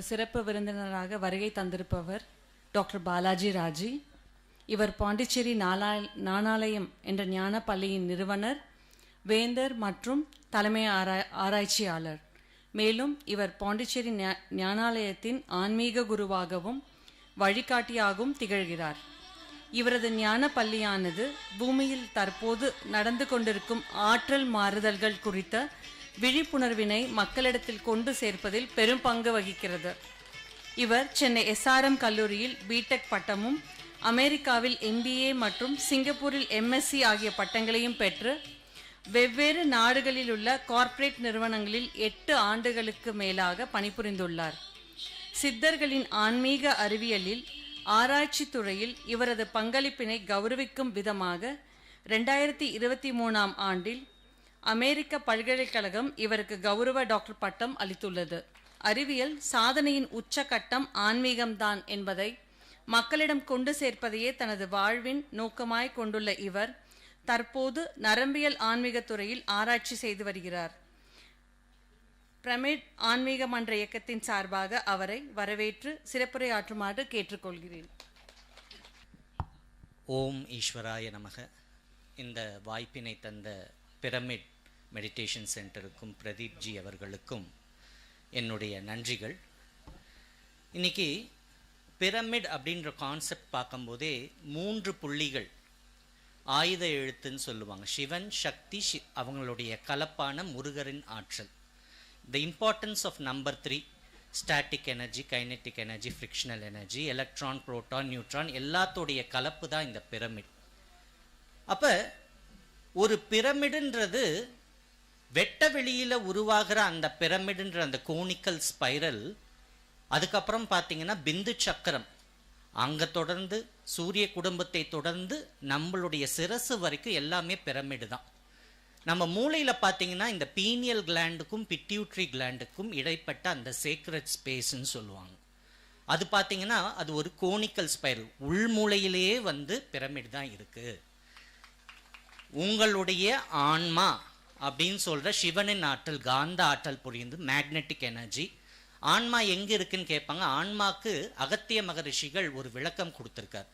நமது சிறப்பு விருந்தினராக வருகை தந்திருப்பவர் டாக்டர் பாலாஜி ராஜி. இவர் பாண்டிச்சேரி நாணாலயம் என்ற ஞான பள்ளியின் நிறுவனர், வேந்தர் மற்றும் தலைமை ஆராய்ச்சியாளர். மேலும் இவர் பாண்டிச்சேரி ஞானாலயத்தின் ஆன்மீக குருவாகவும் வழிகாட்டியாகவும் திகழ்கிறார். இவரது ஞான பள்ளியானது பூமியில் தற்போது நடந்து கொண்டிருக்கும் ஆற்றல் மாறுதல்கள் குறித்த விழிப்புணர்வினை மக்களிடத்தில் கொண்டு சேர்ப்பதில் பெரும் பங்கு வகிக்கிறது. இவர் சென்னை SRM கல்லூரியில் பிடெக் பட்டமும், அமெரிக்காவில் MBA மற்றும் சிங்கப்பூரில் MSc ஆகிய பட்டங்களையும் பெற்று வெவ்வேறு நாடுகளில் உள்ள கார்ப்பரேட் நிறுவனங்களில் 8 ஆண்டுகளுக்கு மேலாக பணிபுரிந்துள்ளார். சித்தர்களின் ஆன்மீக அறிவியலில் ஆராய்ச்சி துறையில் இவரது பங்களிப்பினை கௌரவிக்கும் விதமாக 2023ஆம் ஆண்டில் அமெரிக்க பல்கலைக்கழகம் இவருக்கு கௌரவ டாக்டர் பட்டம் அளித்துள்ளது. அறிவியல் சாதனையின் உச்சகட்டம் ஆன்மீகம்தான் என்பதை மக்களிடம் கொண்டு சேர்ப்பதையே தனது வாழ்வின் நோக்கமாய் கொண்டுள்ள இவர் தற்போது நரம்பியல் ஆன்மீக துறையில் ஆராய்ச்சி செய்து வருகிறார். பிரமிட் ஆன்மீக மன்ற இயக்கத்தின் சார்பாக அவரை வரவேற்று சிறப்புரையாற்றுமாறு கேட்டுக்கொள்கிறேன். ஓம் ஈஸ்வராய நமக. இந்த வாய்ப்பினை தந்த பிரமிட் மெடிடேஷன் சென்டருக்கும் பிரதீப் ஜி அவர்களுக்கும் என்னுடைய நன்றிகள். இன்னைக்கு பிரமிட் அப்படின்ற கான்செப்ட் பார்க்கும்போதே 3 புள்ளிகள் ஆயுத எழுத்துன்னு சொல்லுவாங்க. சிவன், சக்தி, அவங்களுடைய கலப்பான முருகரின் ஆற்றல். The importance of number 3, static energy, kinetic energy, frictional energy, electron, proton, neutron எல்லாத்தோடைய கலப்பு தான் இந்த பிரமிட். அப்போ ஒரு பிரமிடுன்றது வெட்ட வெளியில் உருவாகிற அந்த பிரமிடுன்ற அந்த கோனிக்கல் ஸ்பைரல், அதுக்கப்புறம் பார்த்தீங்கன்னா பிந்து சக்கரம், அங்கே தொடர்ந்து சூரிய குடும்பத்தை தொடர்ந்து நம்மளுடைய சிரசு வரைக்கும் எல்லாமே பிரமிடு தான். நம்ம மூளையில் பார்த்தீங்கன்னா இந்த பீனியல் கிளாண்டுக்கும் பிட்யூட்ரி கிளாண்டுக்கும் இடைப்பட்ட அந்த சேக்ரெட் ஸ்பேஸ்ன்னு சொல்லுவாங்க. அது பார்த்தீங்கன்னா அது ஒரு கோனிக்கல் ஸ்பைரல், உள்மூளையிலேயே பிரமிட் தான் இருக்குது. உங்களுடைய ஆன்மா அப்படின்னு சொல்கிற சிவனின் ஆற்றல், காந்த ஆற்றல் புரிந்து மேக்னெட்டிக் எனர்ஜி. ஆன்மா எங்கே இருக்குன்னு கேட்பாங்க. ஆன்மாக்கு அகத்திய மகரிஷிகள் ஒரு விளக்கம் கொடுத்துருக்கார்.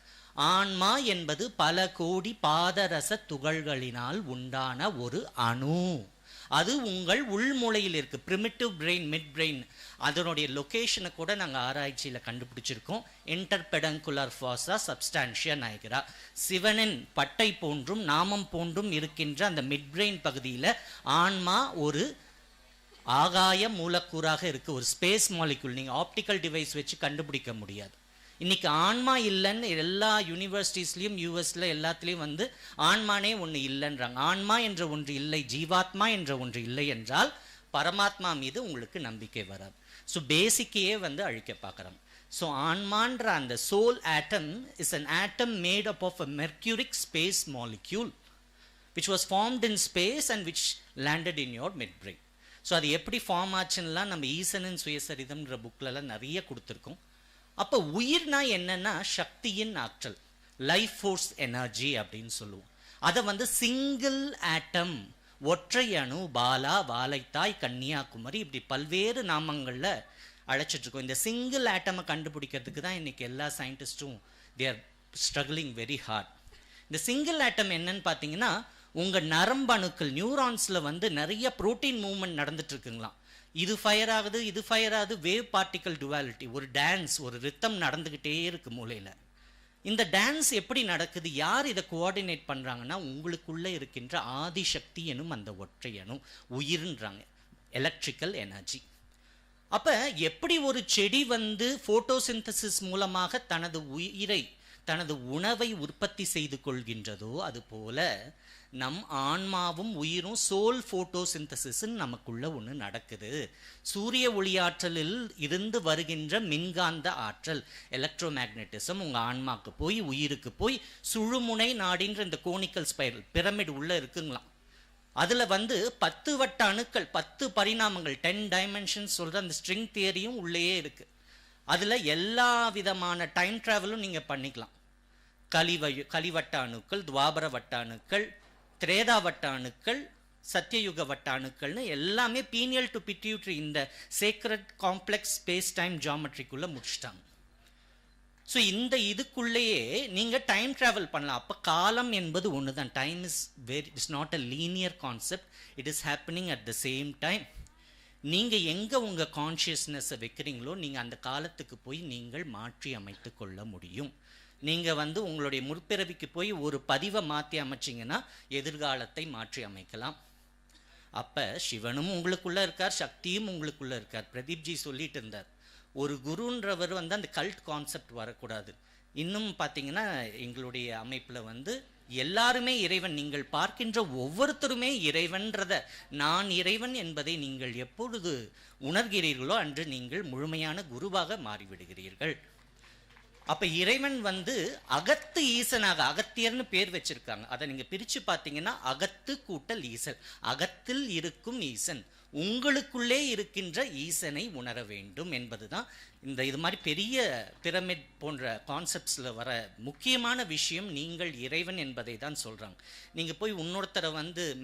ஆன்மா என்பது பல கோடி பாதரச துகள்களினால் உண்டான ஒரு அணு. அது உங்கள் உள்மூளையில் இருக்கு. பிரிமிட்டிவ் பிரெயின், மிட் பிரெயின், அதனுடைய லொக்கேஷனை கூட நாங்கள் ஆராய்ச்சியில் கண்டுபிடிச்சிருக்கோம். இன்டர்பெடங்குலர் ஃபாசா சப்ஸ்டான்ஷியா நைக்ரா, சிவனின் பட்டை போன்றும் நாமம் போன்றும் இருக்கின்ற அந்த மிட் பிரெயின் பகுதியில் ஆன்மா ஒரு ஆகாய மூலக்கூறாக இருக்கு, ஒரு ஸ்பேஸ் மாலிக்யூல். நீங்கள் ஆப்டிக்கல் டிவைஸ் வச்சு கண்டுபிடிக்க முடியாது. இன்னைக்கு ஆன்மா இல்லைன்னு எல்லா யூனிவர்சிட்டிஸ்லையும் யூஎஸ்ல எல்லாத்துலேயும் ஆன்மானே ஒன்று இல்லைன்றாங்க. ஆன்மா என்ற ஒன்று இல்லை, ஜீவாத்மா என்ற ஒன்று இல்லை என்றால் பரமாத்மா மீது உங்களுக்கு நம்பிக்கை வராது. ஸோ பேசிக்கையே அழிக்க பார்க்குறாங்க. ஸோ ஆன்மான்ற அந்த soul atom is an atom made up of a mercuric space molecule which was formed in space and which landed in your midbrain. So அது எப்படி ஃபார்ம் ஆச்சுன்னெலாம் நம்ம ஈசனின் சுயசரிதம்ன்ற புக்கிலலாம் நிறைய கொடுத்துருக்கோம். அப்போ உயிர்னா என்னன்னா சக்தியின் ஆற்றல், லைஃப் ஃபோர்ஸ் எனர்ஜி அப்படின்னு சொல்லுவோம். அதை சிங்கிள் ஆட்டம், ஒற்றை அணு, பாலா, வாலைத்தாய், கன்னியாகுமரி, இப்படி பல்வேறு நாமங்களில் அழைச்சிட்ருக்கோம். இந்த சிங்கிள் ஆட்டமை கண்டுபிடிக்கிறதுக்கு தான் இன்றைக்கி எல்லா சயின்டிஸ்ட்டும் they are struggling very hard. இந்த சிங்கிள் ஆட்டம் என்னன்னு பார்த்தீங்கன்னா, உங்கள் நரம்பணுக்கள் நியூரான்ஸில் நிறைய ப்ரோட்டீன் மூவ்மெண்ட் நடந்துட்டுருக்குங்களாம். இது ஃபயர் ஆகுது, இது ஃபயர் ஆகுது, வேவ் பார்ட்டிக்கல் டுவாலிட்டி, ஒரு டான்ஸ், ஒரு ரித்தம் நடந்துக்கிட்டே இருக்கு மூளையில். இந்த டான்ஸ் எப்படி நடக்குது, யார் இதை கோஆர்டினேட் பண்ணுறாங்கன்னா உங்களுக்குள்ளே இருக்கின்ற ஆதிசக்தி எனும் அந்த ஒற்றை அணு, உயிர்ன்றாங்க, எலக்ட்ரிக்கல் எனர்ஜி. அப்போ எப்படி ஒரு செடி ஃபோட்டோசிந்தசிஸ் மூலமாக தனது உயிரை, தனது உணவை உற்பத்தி செய்து கொள்கின்றதோ அதுபோல நம் ஆன்மாவும் உயிரும் சோல் ஃபோட்டோசிந்தசிஸ் நமக்குள்ள ஒன்று நடக்குது. சூரிய ஒளியாற்றலில் இருந்து வருகின்ற மின்காந்த ஆற்றல், எலக்ட்ரோ மேக்னட்டிசம் உங்கள் ஆன்மாக்கு போய் உயிருக்கு போய் சுழுமுனை நாடின்ற இந்த கோனிக்கல் ஸ்பைரல் பிரமிட் உள்ளே இருக்குங்களாம். அதில் 10 வட்ட அணுக்கள், 10 பரிணாமங்கள், 10 டைமென்ஷன்ஸ் சொல்கிற அந்த ஸ்ட்ரிங் தியரியும் உள்ளேயே இருக்குது. அதில் எல்லா விதமான டைம் ட்ராவலும் நீங்கள் பண்ணிக்கலாம். கலிவட்ட அணுக்கள், துவாபர வட்ட அணுக்கள், திரேதா வட்ட அணுக்கள், சத்தியயுக வட்ட அணுக்கள்னு எல்லாமே பீனியல் டு பிட்யூட்ரி இந்த சேக்ரட் காம்ப்ளெக்ஸ் ஸ்பேஸ் டைம் ஜியாமெட்ரிக்குள்ளே முடிச்சிட்டாங்க. ஸோ இந்த இதுக்குள்ளேயே நீங்கள் டைம் ட்ராவல் பண்ணலாம். அப்போ காலம் என்பது ஒன்று தான். Time is not a linear concept, it is happening at the same time. நீங்கள் எங்கே உங்கள் கான்ஷியஸ்னஸை வைக்கிறீங்களோ நீங்கள் அந்த காலத்துக்கு போய் நீங்கள் மாற்றி அமைத்து கொள்ள முடியும். நீங்கள் உங்களுடைய முற்பிறவிக்கு போய் ஒரு பதிவை மாற்றி அமைச்சிங்கன்னா எதிர்காலத்தை மாற்றி அமைக்கலாம். அப்போ சிவனும் உங்களுக்குள்ளே இருக்கார், சக்தியும் உங்களுக்குள்ளே இருக்கார். பிரதீப்ஜி சொல்லிட்டு இருந்தார், ஒரு குருன்றவர் அந்த கல்ட் கான்செப்ட் வரக்கூடாது. இன்னும் பார்த்தீங்கன்னா எங்களுடைய அமைப்பில் எல்லாருமே இறைவன், நீங்கள் பார்க்கின்ற ஒவ்வொருத்தருமே இறைவன்றத, நான் இறைவன் என்பதை நீங்கள் எப்பொழுது உணர்கிறீர்களோ அன்று நீங்கள் முழுமையான குருவாக மாறிவிடுகிறீர்கள். அப்ப இறைவன் அகத்து ஈசனாக, அகத்தியர்னு பேர் வச்சிருக்காங்க. அதை நீங்க பிரிச்சு பார்த்தீங்கன்னா அகத்து கூட்டல் ஈசன், அகத்தில் இருக்கும் ஈசன், உங்களுக்குள்ளே இருக்கின்ற ஈசனை உணர வேண்டும் என்பதுதான் இந்த இது மாதிரி பெரிய பிரமிட் போன்ற கான்செப்ட்ஸில் வர முக்கியமான விஷயம். நீங்கள் இறைவன் என்பதை தான் சொல்கிறாங்க. நீங்கள் போய் இன்னொருத்தரை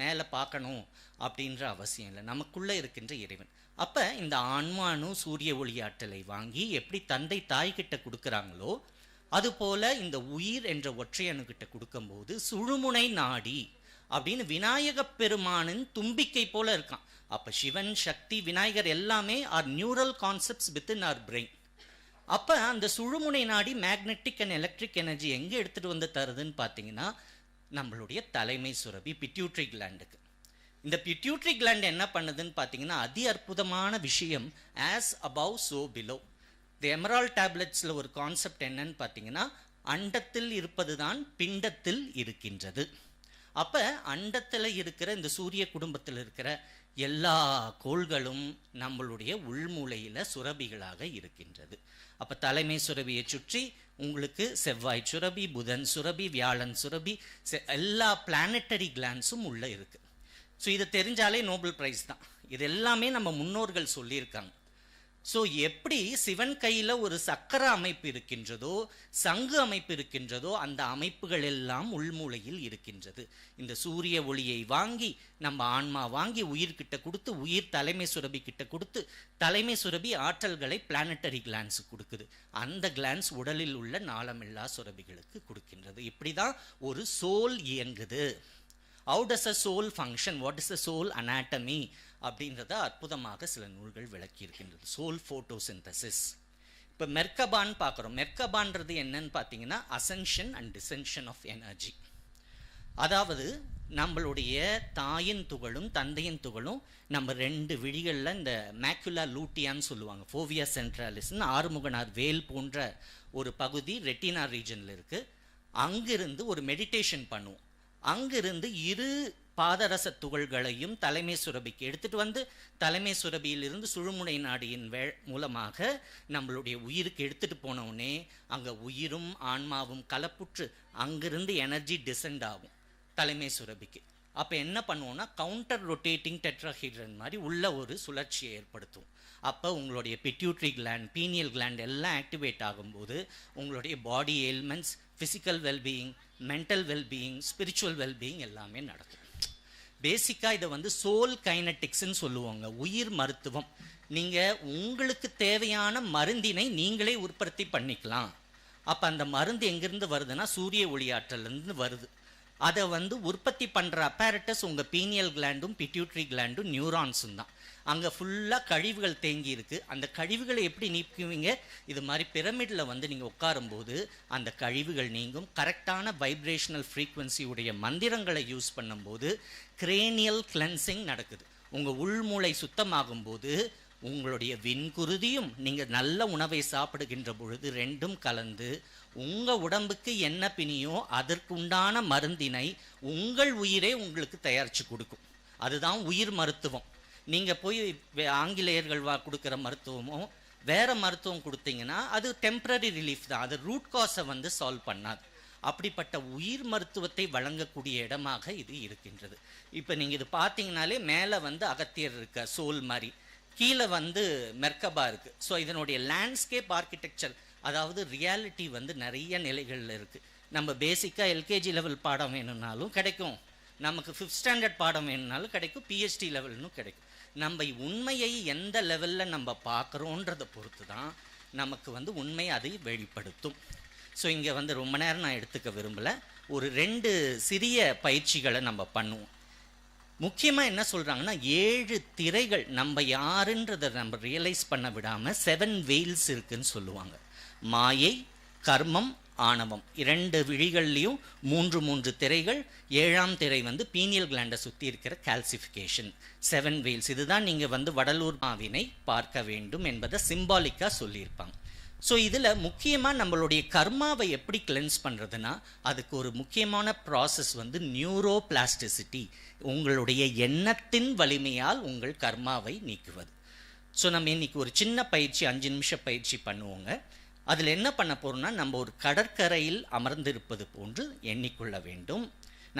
மேலே பார்க்கணும் அப்படின்ற அவசியம் இல்லை, நமக்குள்ளே இருக்கின்ற இறைவன். அப்போ இந்த ஆன்மானு சூரிய ஒளி ஆற்றலை வாங்கி எப்படி தந்தை தாய்கிட்ட கொடுக்குறாங்களோ அதுபோல் இந்த உயிர் என்ற ஒற்றையணுகிட்ட கொடுக்கும்போது சுழுமுனை நாடி அப்படின்னு விநாயக பெருமானின் தும்பிக்கை போல இருக்கான். அப்போ சிவன், சக்தி, விநாயகர் எல்லாமே are neural concepts within our brain. அப்போ அந்த சுழுமுனை நாடி மேக்னெட்டிக் அண்ட் எலக்ட்ரிக் எனர்ஜி எங்கே எடுத்துகிட்டு தருதுன்னு பார்த்தீங்கன்னா நம்மளுடைய தலைமை சுரபி பிட்யூட்ரி கிளாண்டுக்கு. இந்த பிட்யூட்ரி கிளாண்ட் என்ன பண்ணுதுன்னு பார்த்தீங்கன்னா அதி அற்புதமான விஷயம், ஆஸ் அபவ் சோ பிலோ. இந்த எமரால்ட் டேப்லெட்ஸில் ஒரு கான்செப்ட் என்னன்னு பார்த்தீங்கன்னா அண்டத்தில் இருப்பது தான் பிண்டத்தில் இருக்கின்றது. அப்போ அண்டத்தில் இருக்கிற இந்த சூரிய குடும்பத்தில் இருக்கிற எல்லா கோள்களும் நம்மளுடைய உள்மூலையில் சுரபிகளாக இருக்கின்றது. அப்போ தலைமை சுரபியை சுற்றி உங்களுக்கு செவ்வாய் சுரபி, புதன் சுரபி, வியாழன் சுரபி, எல்லா பிளானட்டரி கிளான்ஸும் உள்ள இருக்கு. ஸோ இதை தெரிஞ்சாலே நோபல் பிரைஸ் தான். இது எல்லாமே நம்ம முன்னோர்கள் சொல்லியிருக்காங்க. ஸோ எப்படி சிவன் கையில் ஒரு சக்கர அமைப்பு இருக்கின்றதோ, சங்கு அமைப்பு இருக்கின்றதோ, அந்த அமைப்புகள் எல்லாம் உள்மூலையில் இருக்கின்றது. இந்த சூரிய ஒளியை வாங்கி நம்ம ஆன்மா வாங்கி உயிர்கிட்ட கொடுத்து, உயிர் தலைமை சுரபி கிட்ட கொடுத்து, தலைமை சுரபி ஆற்றல்களை பிளானட்டரி கிளான்ஸ் கொடுக்குது. அந்த கிளான்ஸ் உடலில் உள்ள நாளமில்லா சுரபிகளுக்கு கொடுக்கின்றது. இப்படி தான் ஒரு சோல் இயங்குது. How does a soul function? What is the soul anatomy? அப்படின்றத அற்புதமாக சில நூல்கள் விளக்கி இருக்கின்றது. Soul photosynthesis. இப்போ மெர்கபான் பார்க்குறோம். மெர்கபான்றது என்னன்னு பார்த்தீங்கன்னா ascension and descension of energy. அதாவது நம்மளுடைய தாயின் துகளும் தந்தையின் துகளும் நம்ம ரெண்டு விழிகளில் இந்த மேக்குலா லூட்டியான்னு சொல்லுவாங்க, ஃபோவியா சென்ட்ராலிஸ்ன்னு ஆறுமுகனார் வேல் போன்ற ஒரு பகுதி ரெட்டினா ரீஜனில் இருக்குது. அங்கிருந்து ஒரு மெடிடேஷன் பண்ணுவோம். அங்கிருந்து இரு பாதரச துகள்களையும் தலைமை சுரபிக்கு எடுத்துட்டு தலைமை சுரபியிலிருந்து சுழுமுனை நாடியின் மூலமாக நம்மளுடைய உயிருக்கு எடுத்துட்டு போனவுடனே அங்கே உயிரும் ஆன்மாவும் கலப்புற்று அங்கிருந்து எனர்ஜி டிசெண்ட் ஆகும் தலைமை சுரபிக்கு. அப்போ என்ன பண்ணுவோம்னா கவுண்டர் ரொட்டேட்டிங் டெட்ராஹீட்ரன் மாதிரி உள்ள ஒரு சுழற்சியை ஏற்படுத்தும். அப்போ உங்களுடைய பிட்யூட்ரி கிளாண்ட், பீனியல் கிளாண்ட் எல்லாம் ஆக்டிவேட் ஆகும்போது உங்களுடைய body elements, physical wellbeing, mental wellbeing, spiritual wellbeing எல்லாமே நடக்கும். பேசிக்காக இதை சோல் கைனட்டிக்ஸ்ன்னு சொல்லுவாங்க, உயிர் மருத்துவம். நீங்கள் உங்களுக்கு தேவையான மருந்தினை நீங்களே உற்பத்தி பண்ணிக்கலாம். அப்போ அந்த மருந்து எங்கேருந்து வருதுன்னா சூரிய ஒளியாற்றலேருந்து வருது. அதை உற்பத்தி பண்ணுற அப்பேரட்டஸ் உங்கள் பீனியல் கிளாண்டும் பிட்யூட்ரி கிளாண்டும் நியூரான்ஸும் தான். அங்கே ஃபுல்லாக கழிவுகள் தேங்கி இருக்குது. அந்த கழிவுகளை எப்படி நீக்குவீங்க? இது மாதிரி பிரமிடில் நீங்கள் உட்காரும்போது அந்த கழிவுகள் நீங்கும். கரெக்டான வைப்ரேஷனல் ஃப்ரீக்குவன்சியுடைய மந்திரங்களை யூஸ் பண்ணும்போது கிரேனியல் கிளென்சிங் நடக்குது. உங்கள் உள்மூளை சுத்தமாகும்போது உங்களுடைய விண்குருதியும் நீங்கள் நல்ல உணவை சாப்பிடுகின்ற பொழுது ரெண்டும் கலந்து உங்கள் உடம்புக்கு என்ன பிணியோ அதற்குண்டான மருந்தினை உங்கள் உயிரே உங்களுக்கு தயாரித்து கொடுக்கும். அதுதான் உயிர் மருத்துவம். நீங்கள் போய் ஆங்கிலேயர்கள் கொடுக்குற மருத்துவமோ வேறு மருத்துவம் கொடுத்தீங்கன்னா அது டெம்பரரி ரிலீஃப் தான், அது ரூட் காஸை சால்வ் பண்ணாது. அப்படிப்பட்ட உயிர் மருத்துவத்தை வழங்கக்கூடிய இடமாக இது இருக்கின்றது. இப்போ நீங்கள் இது பார்த்தீங்கனாலே மேலே அகத்தியர் இருக்க சோல் மாதிரி, கீழே மெர்கபா இருக்குது. ஸோ இதனுடைய லேண்ட்ஸ்கேப் ஆர்கிடெக்சர், அதாவது ரியாலிட்டி நிறைய நிலைகளில் இருக்குது. நம்ம பேசிக்காக எல்கேஜி லெவல் பாடம் வேணும்னாலும் கிடைக்கும், நமக்கு 5th ஸ்டாண்டர்ட் பாடம் வேணும்னாலும் கிடைக்கும், பிஹெச்டி லெவல்னு கிடைக்கும். நம்ம உண்மையை எந்த லெவலில் நம்ம பார்க்குறோன்றதை பொறுத்து தான் நமக்கு வந்து உண்மை அதை வெளிப்படுத்தும். ஸோ இங்கே வந்து ரொம்ப நேரம் நான் எடுத்துக்க விரும்பலை. ஒரு 2 சிறிய பயிற்சிகளை நம்ம பண்ணுவோம். முக்கியமாக என்ன சொல்கிறாங்கன்னா, 7 திரைகள் நம்ம யாருன்றதை நம்ம ரியலைஸ் பண்ண விடாமல் 7 வெயில்ஸ் இருக்குன்னு சொல்லுவாங்க. மாயை, கர்மம், ஆணவம் 2 விழிகள்லையும் 3 திரைகள். 7ஆம் திரை வந்து பீனியல் கிளாண்டை சுற்றி இருக்கிற கால்சிஃபிகேஷன். 7 வெயில்ஸ். இதுதான் நீங்கள் வந்து வடலூர் மாவினை பார்க்க வேண்டும் என்பதை சிம்பாலிக்காக சொல்லியிருப்பாங்க. ஸோ இதில் முக்கியமாக நம்மளுடைய கர்மாவை எப்படி கிளென்ஸ் பண்ணுறதுன்னா, அதுக்கு ஒரு முக்கியமான ப்ராசஸ் வந்து நியூரோ பிளாஸ்டிசிட்டி. உங்களுடைய எண்ணத்தின் வலிமையால் உங்கள் கர்மாவை நீக்குவது. ஸோ நம்ம இன்னைக்கு ஒரு சின்ன பயிற்சி, 5 நிமிஷ பயிற்சி பண்ணுவோங்க. அதில் என்ன பண்ண போகிறோம்னா, நம்ம ஒரு கடற்கரையில் அமர்ந்திருப்பது போன்று எண்ணிக்கொள்ள வேண்டும்.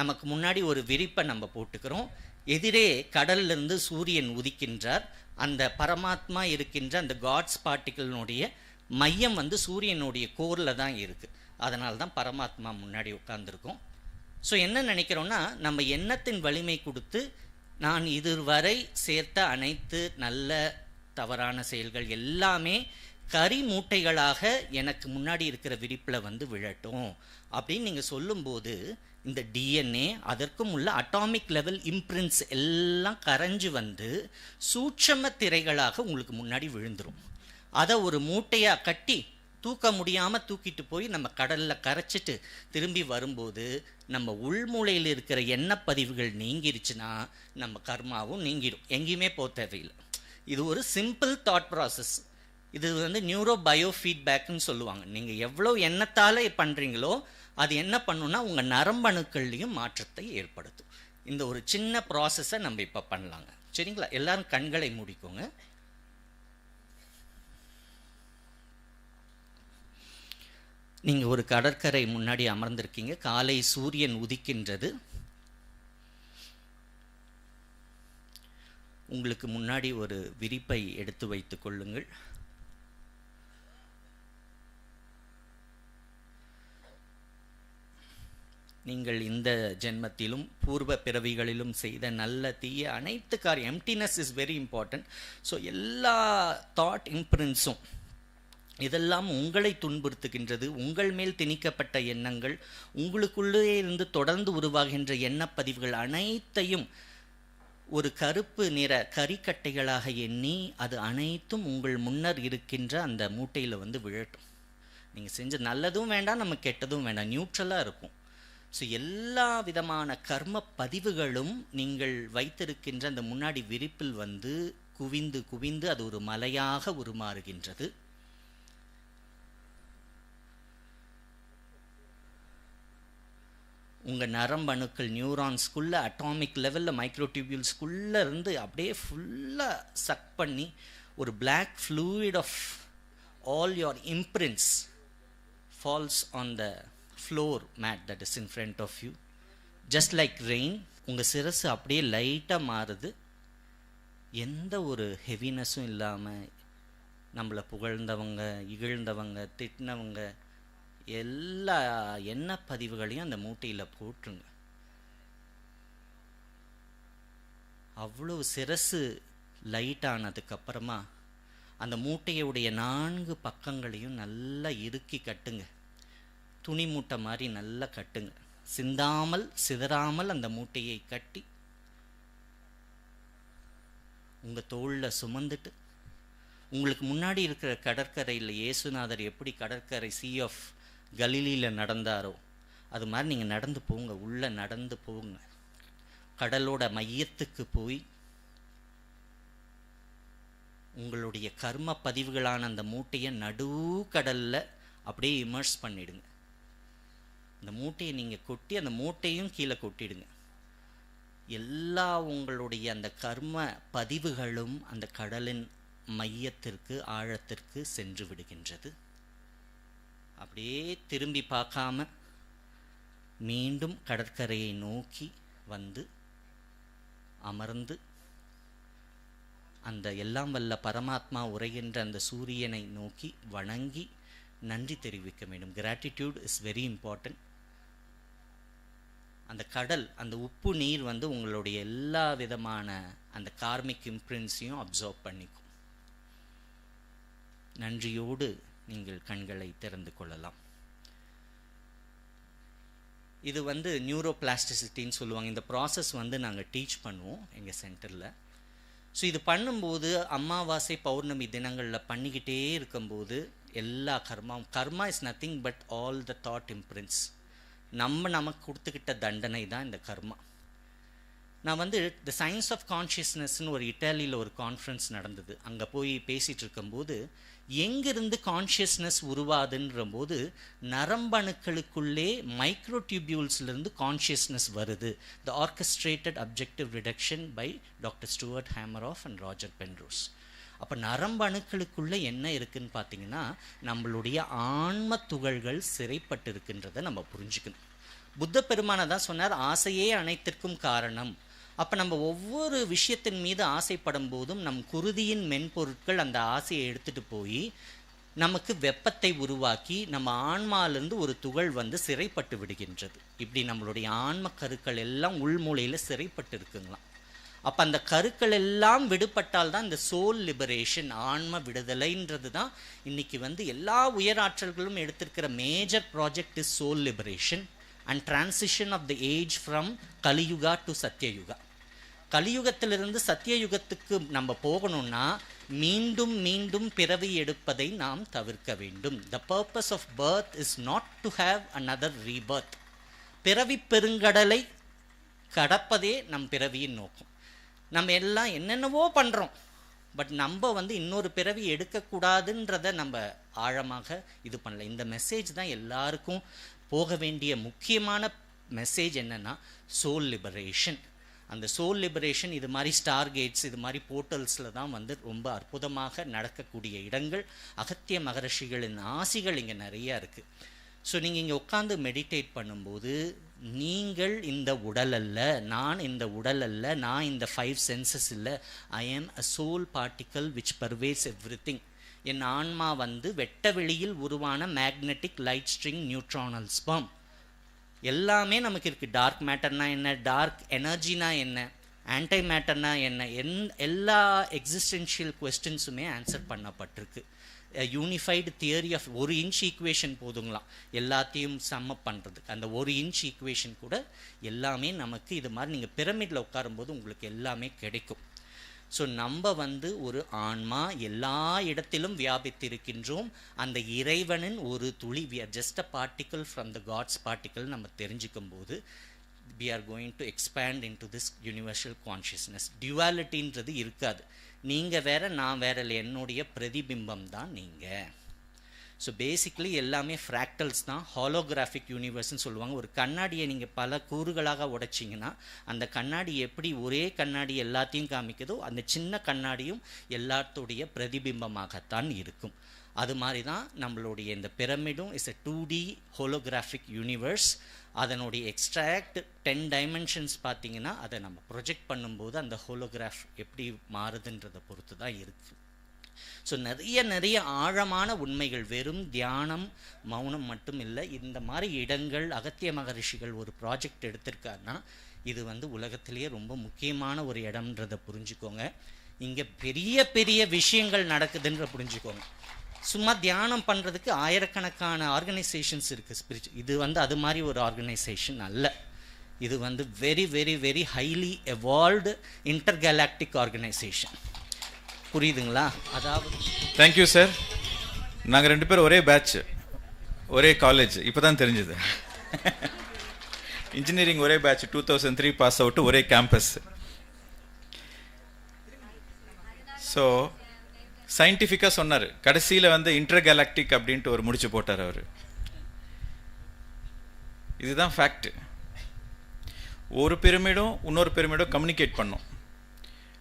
நமக்கு முன்னாடி ஒரு விரிப்பை நம்ம போட்டுக்கிறோம். எதிரே கடல்லிருந்து சூரியன் உதிக்கின்றார். அந்த பரமாத்மா இருக்கின்ற அந்த காட்ஸ் பார்ட்டிகளினுடைய மையம் வந்து சூரியனுடைய கோரில் தான் இருக்குது. அதனால தான் பரமாத்மா முன்னாடி உட்கார்ந்துருக்கோம். ஸோ என்ன நினைக்கிறோன்னா, நம்ம எண்ணத்தின் வலிமை கொடுத்து நான் இதுவரை சேர்த்த அனைத்து நல்ல தவறான செயல்கள் எல்லாமே கரி மூட்டைகளாக எனக்கு முன்னாடி இருக்கிற விரிப்பில் வந்து விழட்டும் அப்படின்னு நீங்கள் சொல்லும்போது, இந்த டிஎன்ஏ அதற்கும் உள்ள அட்டாமிக் லெவல் இம்ப்ரிண்ட்ஸ் எல்லாம் கரைஞ்சு வந்து சூட்சம திரைகளாக உங்களுக்கு முன்னாடி விழுந்துடும். அதை ஒரு மூட்டையாக கட்டி தூக்க முடியாமல் தூக்கிட்டு போய் நம்ம கடலில் கரைச்சிட்டு திரும்பி வரும்போது நம்ம உள்மூளையில் இருக்கிற எண்ணப்பதிவுகள் நீங்கிருச்சுன்னா நம்ம கர்மாவும் நீங்கிடும். எங்கேயுமே போக தேவையில்லை. இது ஒரு சிம்பிள் தாட் ப்ராசஸ். இது வந்து நியூரோ பயோ ஃபீட்பேக்குன்னு சொல்லுவாங்க. நீங்கள் எவ்வளோ எண்ணத்தால் பண்ணுறீங்களோ அது என்ன பண்ணுன்னா உங்கள் நரம்பணுக்கள்லையும் மாற்றத்தை ஏற்படுத்தும். இந்த ஒரு சின்ன ப்ராசஸை நம்ம இப்போ பண்ணலாங்க. சரிங்களா? எல்லாரும் கண்களை மூடிக்கோங்க. நீங்கள் ஒரு கடற்கரை முன்னாடி அமர்ந்திருக்கீங்க. காலை சூரியன் உதிக்கின்றது. உங்களுக்கு முன்னாடி ஒரு விரிப்பை எடுத்து வைத்துக் கொள்ளுங்கள். நீங்கள் இந்த ஜென்மத்திலும் பூர்வ பிறவிகளிலும் செய்த நல்ல தீய அனைத்து காரியம், emptiness is very important. So எல்லா தாட் இம்ப்ரின்ஸும் இதெல்லாம் உங்களை துன்புறுத்துகின்றது. உங்கள் மேல் திணிக்கப்பட்ட எண்ணங்கள், உங்களுக்குள்ளே இருந்து தொடர்ந்து உருவாகின்ற எண்ணப்பதிவுகள் அனைத்தையும் ஒரு கருப்பு நிற கரிக்கட்டைகளாக எண்ணி அது அனைத்தும் உங்கள் முன்னர் இருக்கின்ற அந்த மூட்டையில் வந்து விழட்டும். நீங்கள் செஞ்ச நல்லதும் வேண்டாம், நம்ம கெட்டதும் வேண்டாம், நியூட்ரலாக இருக்கும். ஸோ எல்லா விதமான கர்ம பதிவுகளும் நீங்கள் வைத்திருக்கின்ற அந்த முன்னாடி விரிப்பில் வந்து குவிந்து குவிந்து அது ஒரு மலையாக உருமாறுகின்றது. உங்கள் நரம்பணுக்கள் நியூரான்ஸ்குள்ளே அட்டாமிக் லெவலில் மைக்ரோடியூபியூல்ஸ்குள்ளே இருந்து அப்படியே ஃபுல்லாக சக் பண்ணி ஒரு black fluid of all your imprints falls on the floor mat that is in front of you just like rain. உங்கள் சிரசு அப்படியே லைட்டாக மாறுது. எந்த ஒரு ஹெவினஸும் இல்லாமல் நம்மளை புகழ்ந்தவங்க, இகழ்ந்தவங்க, திட்டினவங்க எல்லா எண்ணப்பதிவுகளையும் அந்த மூட்டையில் போட்டுருங்க. அவ்வளோ சிரசு லைட் ஆனதுக்கப்புறமா அந்த மூட்டையுடைய 4 பக்கங்களையும் நல்லா இறுக்கி கட்டுங்க. துணி மூட்டை மாதிரி நல்லா கட்டுங்க. சிந்தாமல் சிதறாமல் அந்த மூட்டையை கட்டி உங்கள் தோளில் சுமந்துட்டு, உங்களுக்கு முன்னாடி இருக்கிற கடற்கரையில் இயேசுநாதர் எப்படி கடற்கரை சீ ஆஃப் கலிலியில் நடந்தாரோ அது மாதிரி நீங்கள் நடந்து போங்க. உள்ளே நடந்து போங்க. கடலோட மையத்துக்கு போய் உங்களுடைய கர்ம பதிவுகளான அந்த மூட்டையை நடுக்கடலில் அப்படியே இமர்ஸ் பண்ணிடுங்க. அந்த மூட்டையை நீங்கள் கொட்டி அந்த மூட்டையும் கீழே கொட்டிடுங்க. எல்லா உங்களுடைய அந்த கர்ம பதிவுகளும் அந்த கடலின் மையத்திற்கு ஆழத்திற்கு சென்று விடுகின்றது. அப்படியே திரும்பி பார்க்காம மீண்டும் கடற்கரையை நோக்கி வந்து அமர்ந்து அந்த எல்லாம் வல்ல பரமாத்மா உரைகின்ற அந்த சூரியனை நோக்கி வணங்கி நன்றி தெரிவிக்க வேண்டும். Gratitude is very important. அந்த கடல், அந்த உப்பு நீர் வந்து உங்களுடைய எல்லா விதமான அந்த கார்மிக் இம்ப்ரின்ஸையும் அப்சர்வ் பண்ணிக்கும். நன்றியோடு நீங்கள் கண்களை திறந்து கொள்ளலாம். இது வந்து நியூரோபிளாஸ்டிசிட்டின்னு சொல்லுவாங்க. இந்த ப்ராசஸ் வந்து நாங்கள் டீச் பண்ணுவோம் எங்கள் சென்டரில். ஸோ இது பண்ணும்போது அமாவாசை பௌர்ணமி தினங்களில் பண்ணிக்கிட்டே இருக்கும்போது எல்லா karma is nothing but all the thought imprints. நமக்கு கொடுத்துக்கிட்ட தண்டனை தான் இந்த கர்மா. நான் வந்து த சயின்ஸ் ஆஃப் கான்ஷியஸ்னஸ்ன்னு ஒரு இட்டாலியில் ஒரு கான்ஃபரன்ஸ் நடந்தது. அங்கே போய் பேசிகிட்டு இருக்கும்போது எங்கிருந்து கான்ஷியஸ்னஸ் உருவாதுன்ற போது நரம்பணுக்களுக்குள்ளே மைக்ரோ டியூபியூல்ஸ்லேருந்து கான்ஷியஸ்னஸ் வருது. The orchestrated objective reduction by doctor Stuart Hameroff and Roger Penrose. அப்போ நரம்பணுக்களுக்குள்ளே என்ன இருக்குதுன்னு பார்த்தீங்கன்னா நம்மளுடைய ஆன்ம துகள்கள் சிறைப்பட்டு இருக்கின்றதை நம்ம புரிஞ்சுக்கணும். புத்த பெருமானை தான் சொன்னார், ஆசையே அனைத்திற்கும் காரணம். அப்போ நம்ம ஒவ்வொரு விஷயத்தின் மீது ஆசைப்படும் போதும் நம் குருதியின் மென்பொருட்கள் அந்த ஆசையை எடுத்துகிட்டு போய் நமக்கு வெப்பத்தை உருவாக்கி நம்ம ஆன்மாவிலிருந்து ஒரு துகள் வந்து சிறைப்பட்டு விடுகின்றது. இப்படி நம்மளுடைய ஆன்ம கருக்கள் எல்லாம் உள்மூலையில் சிறைப்பட்டு இருக்குங்களாம். அப்போ அந்த கருக்கள் எல்லாம் விடுபட்டால் தான் இந்த சோல் லிபரேஷன், ஆன்ம விடுதலைன்றது தான் இன்றைக்கி வந்து எல்லா உயராற்றல்களும் எடுத்திருக்கிற major project is soul liberation and transition of the age from Kaliyuga to Satyayuga. கலியுகத்திலிருந்து சத்யயுகத்துக்கு நம்ம போகணும்னா மீண்டும் மீண்டும் பிறவி எடுப்பதை நாம் தவிர்க்க வேண்டும். The purpose of birth is not to have another rebirth. பிறவி பெருங்கடலை கடப்பதே நம் பிறவியின் நோக்கம். நம்ம எல்லாம் என்னென்னவோ பண்ணுறோம், பட் நம்ம வந்து இன்னொரு பிறவி எடுக்கக்கூடாதுன்றதை நம்ம ஆழமாக இது பண்ணல. இந்த மெசேஜ் தான் எல்லாருக்கும் போக வேண்டிய முக்கியமான மெசேஜ். என்னென்னா சோல் லிபரேஷன். அந்த சோல் லிபரேஷன் இது மாதிரி ஸ்டார் கேட்ஸ், இது மாதிரி போர்ட்டல்ஸில் தான் வந்து ரொம்ப அற்புதமாக நடக்கக்கூடிய இடங்கள். அகத்திய மகரிஷிகளின் ஆசிகள் இங்கே நிறையா இருக்குது. ஸோ நீங்கள் இங்கே உட்காந்து மெடிடேட் பண்ணும்போது நீங்கள் இந்த உடல் அல்ல, நான் இந்த உடல் அல்ல, நான் இந்த 5 சென்சஸ் இல்லை. I am a soul particle which pervades everything. என் ஆன்மா வந்து வெட்ட வெளியில் உருவான magnetic light string neutronal sperm. எல்லாமே நமக்கு இருக்குது. டார்க் மேட்டர்னா என்ன, டார்க் எனர்ஜினா என்ன, ஆன்டை மேட்டர்னா என்ன, எல்லா எக்ஸிஸ்டென்ஷியல் கொஸ்டின்ஸுமே ஆன்சர் பண்ணப்பட்டிருக்கு. Unified theory of 1 inch equation போதுங்களாம் எல்லாத்தையும் சம்மப் பண்ணுறதுக்கு. அந்த 1 இன்ச் ஈக்குவேஷன் கூட எல்லாமே நமக்கு இது மாதிரி நீங்கள் பிரமிடில் உட்காரும்போது உங்களுக்கு எல்லாமே கிடைக்கும். ஸோ நம்ம வந்து ஒரு ஆன்மா எல்லா இடத்திலும் வியாபித்திருக்கின்றோம். அந்த இறைவனின் ஒரு துளி, we are just a particle from the God's particle நம்ம தெரிஞ்சுக்கும் போது we are going to expand into this universal consciousness. dualityன்றது இருக்காது. நீங்கள் வேற நான் வேற இல்லை, என்னுடைய பிரதிபிம்பம் தான் நீங்கள். ஸோ பேசிக்கலி எல்லாமே ஃப்ராக்டல்ஸ் தான். ஹாலோகிராஃபிக் யூனிவர்ஸ்ன்னு சொல்லுவாங்க. ஒரு கண்ணாடியை நீங்கள் பல கூறுகளாக உடைச்சிங்கன்னா அந்த கண்ணாடி எப்படி ஒரே கண்ணாடி எல்லாத்தையும் காமிக்குதோ அந்த சின்ன கண்ணாடியும் எல்லாத்துடைய பிரதிபிம்பமாகத்தான் இருக்கும். அது மாதிரி தான் நம்மளுடைய இந்த பிரமிடும் is a 2D holographic universe. அதனுடைய எக்ஸ்ட்ராக்ட் 10 டைமென்ஷன்ஸ் பார்த்தீங்கன்னா அதை நம்ம ப்ரொஜெக்ட் பண்ணும்போது அந்த ஹோலோகிராஃப் எப்படி மாறுதுன்றதை பொறுத்து தான் இருக்குது. ஸோ நிறைய ஆழமான உண்மைகள், வெறும் தியானம் மௌனம் மட்டும் இல்லை. இந்த மாதிரி இடங்கள் அகத்திய மகரிஷிகள் ஒரு ப்ராஜெக்ட் எடுத்திருக்காருன்னா இது வந்து உலகத்திலேயே ரொம்ப முக்கியமான ஒரு இடம்ன்றதை புரிஞ்சுக்கோங்க. இங்கே பெரிய பெரிய விஷயங்கள் நடக்குதுன்ற புரிஞ்சுக்கோங்க. சும்மா தியானம் பண்ணுறதுக்கு ஆயிரக்கணக்கான ஆர்கனைசேஷன்ஸ் இருக்குது. இது வந்து அது மாதிரி ஒரு ஆர்கனைசேஷன் அல்ல. இது வந்து very very very highly evolved intergalactic organisation. புரியுதுங்களா? அதாவது தேங்க்யூ சார். நாங்கள் 2 பேரும் ஒரே பேட்ச், ஒரே காலேஜ். இப்போ தான் தெரிஞ்சுது. இன்ஜினியரிங் ஒரே பேட்ச், 2003 பாஸ் அவுட், ஒரே கேம்பஸ். ஸோ சயின்டிஃபிக்காக சொன்னார். கடைசியில் வந்து இன்டர்கேலாக்டிக் அப்படின்ட்டு ஒரு முடிச்சு போட்டார் அவர். இதுதான் ஃபேக்ட். ஒரு பிரமிடும் இன்னொரு பிரமிடும் கம்யூனிகேட் பண்ணும்.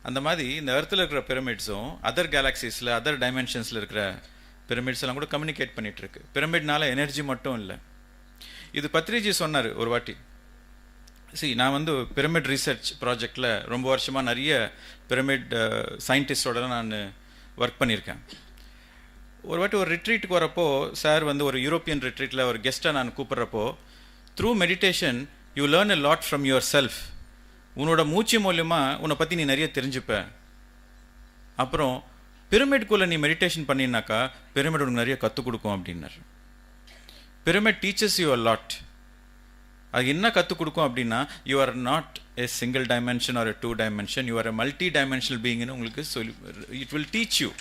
அந்த மாதிரி இந்த எர்த்தில் இருக்கிற பிரமிட்ஸும் அதர் கேலக்சிஸில் அதர் டைமென்ஷன்ஸில் இருக்கிற பிரமிட்ஸ் எல்லாம் கூட கம்யூனிகேட் பண்ணிகிட்டு இருக்கு. பிரமிட்னால எனர்ஜி மட்டும் இல்லை. இது பத்ரிஜி சொன்னார் ஒரு வாட்டி. நான் வந்து பிரமிட் ரிசர்ச் ப்ராஜெக்டில் ரொம்ப வருஷமாக நிறைய பிரமிட் சயின்டிஸ்டோட நான் ஒர்க் பண்ணியிருக்கேன். ஒரு வாட்டி ஒரு ரிட்ரீட்டுக்கு வரப்போ சார் வந்து ஒரு யூரோப்பியன் ரிட்ரீட்டில் ஒரு கெஸ்ட்டாக நான் கூப்பிட்றப்போ through meditation you learn a lot from yourself. உன்னோட மூச்சு மூலியமாக உன்னை பற்றி நீ நிறைய தெரிஞ்சுப்ப. அப்புறம் பிரமிட்குள்ளே நீ மெடிடேஷன் பண்ணினாக்கா பிரமிட் உனக்கு நிறைய கற்றுக் கொடுக்கும் அப்படின்னார். Pyramid teachers you a lot. அது என்ன கற்றுக் கொடுக்கும் அப்படின்னா, you are not a single dimension or a 2 dimension, you are a multi-dimensional being ன்னு உங்களுக்கு சொல்லி, it will teach you.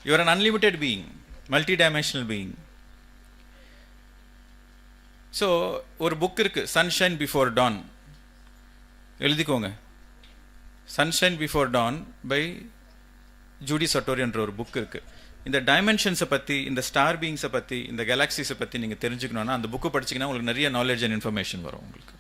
You are an unlimited being, multi-dimensional being. So ஒரு book இருக்குது, சன்ஷைன் பிஃபோர் டான், எழுதிக்கோங்க. Sunshine before dawn by Judy சட்டோரியன்ற ஒரு book இருக்குது. இந்த டைமென்ஷன்ஸை பற்றி, இந்த ஸ்டார் பீயிங்ஸை பற்றி, இந்த கேலக்ஸிஸை பற்றி நீங்கள் தெரிஞ்சுக்கணுன்னா அந்த புக்கு படிச்சிங்கன்னா உங்களுக்கு நிறைய நாலேஜ் அண்ட் இன்ஃபர்மேஷன் வரும் உங்களுக்கு.